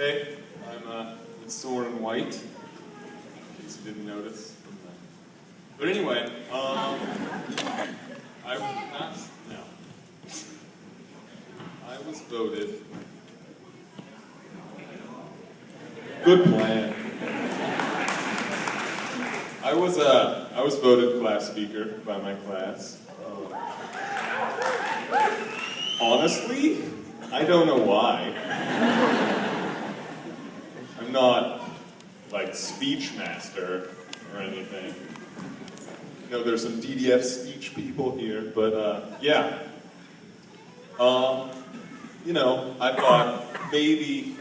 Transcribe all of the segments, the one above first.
Hey, it's Soren White, in case you didn't notice. But anyway, I was voted. Good plan. I was voted class speaker by my class. Honestly, I don't know why. I'm not like speech master or anything. You know, there's some DDF speech people here, but yeah. You know, I thought maybe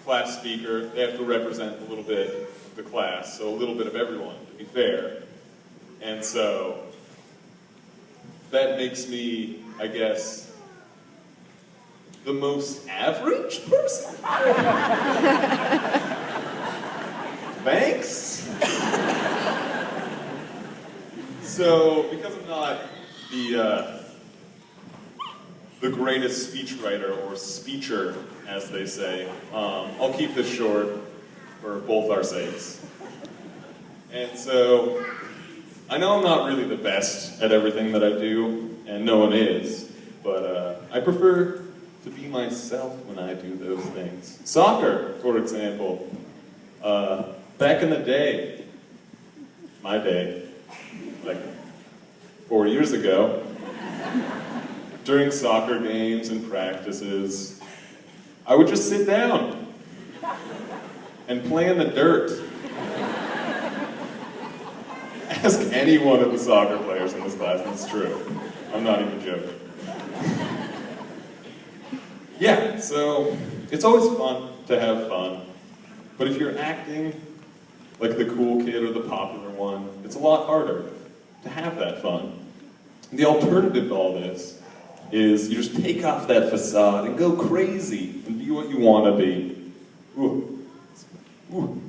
class speaker, they have to represent a little bit of the class, so a little bit of everyone, to be fair. And so, that makes me, I guess, the most average person? Thanks? So, because I'm not the greatest speechwriter or speecher, as they say, I'll keep this short for both our sakes. And so, I know I'm not really the best at everything that I do, and no one is, but I prefer to be myself when I do those things. Soccer, for example. Back in the day, my day, like 4 years ago, during soccer games and practices, I would just sit down and play in the dirt. Ask any one of the soccer players in this class, and it's true. I'm not even joking. Yeah, so it's always fun to have fun, but if you're acting like the cool kid or the popular one, it's a lot harder to have that fun. The alternative to all this is you just take off that facade and go crazy and be what you want to be. Ooh. Ooh.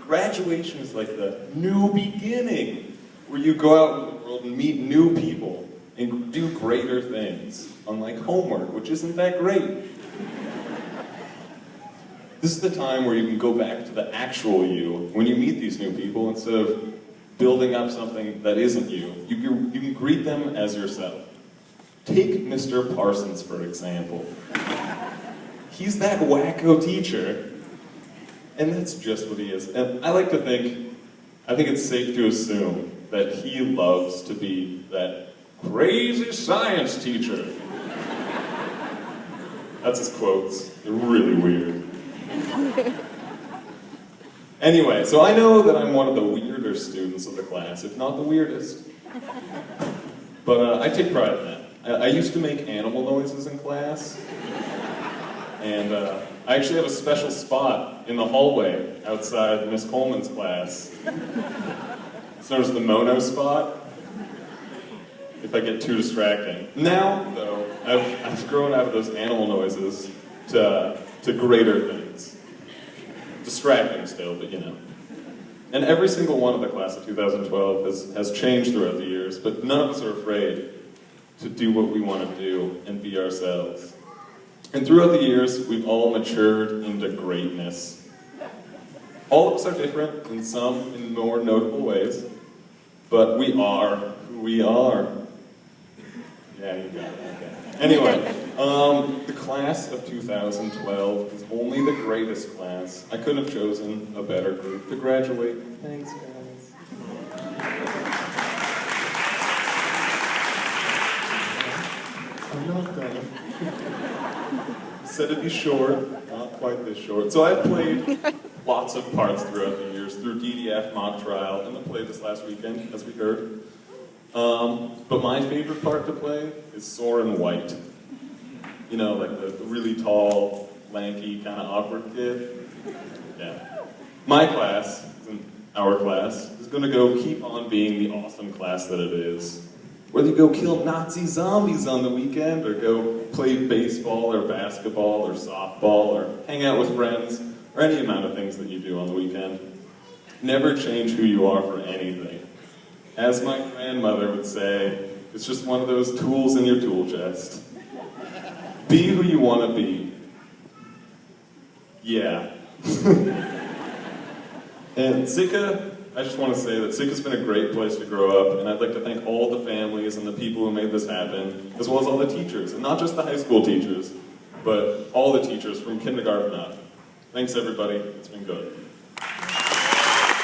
Graduation is like the new beginning, where you go out in the world and meet new people and do greater things, unlike homework, which isn't that great. This is the time where you can go back to the actual you when you meet these new people instead of building up something that isn't you. You can greet them as yourself. Take Mr. Parsons, for example. He's that wacko teacher, and that's just what he is. And I think it's safe to assume that he loves to be that crazy science teacher. That's his quotes. They're really weird. Anyway, so I know that I'm one of the weirder students of the class, if not the weirdest. But I take pride in that. I used to make animal noises in class, and I actually have a special spot in the hallway outside Miss Coleman's class. It's known as the mono spot, if I get too distracting. Now, though, I've grown out of those animal noises to greater things. Distracting still, but you know. And every single one of the class of 2012 has changed throughout the years, but none of us are afraid to do what we want to do and be ourselves. And throughout the years, we've all matured into greatness. All of us are different, in some in more notable ways, but we are who we are. Yeah, you got it, okay. Anyway, the class of 2012 is only the greatest class. I couldn't have chosen a better group to graduate. Thanks, guys. I'm not done. Said it'd be short, not quite this short. So I've played lots of parts throughout the years, through DDF, mock trial, and the play this last weekend, as we heard. But my favorite part to play is Soren White. You know, like the really tall, lanky, kind of awkward kid. Yeah. My class, our class, is going to go keep on being the awesome class that it is. Whether you go kill Nazi zombies on the weekend, or go play baseball, or basketball, or softball, or hang out with friends, or any amount of things that you do on the weekend, never change who you are for anything. As my grandmother would say, it's just one of those tools in your tool chest. Be who you want to be. Yeah. And Sitka, I just want to say that Sitka's been a great place to grow up, and I'd like to thank all the families and the people who made this happen, as well as all the teachers, and not just the high school teachers, but all the teachers from kindergarten up. Thanks, everybody. It's been good.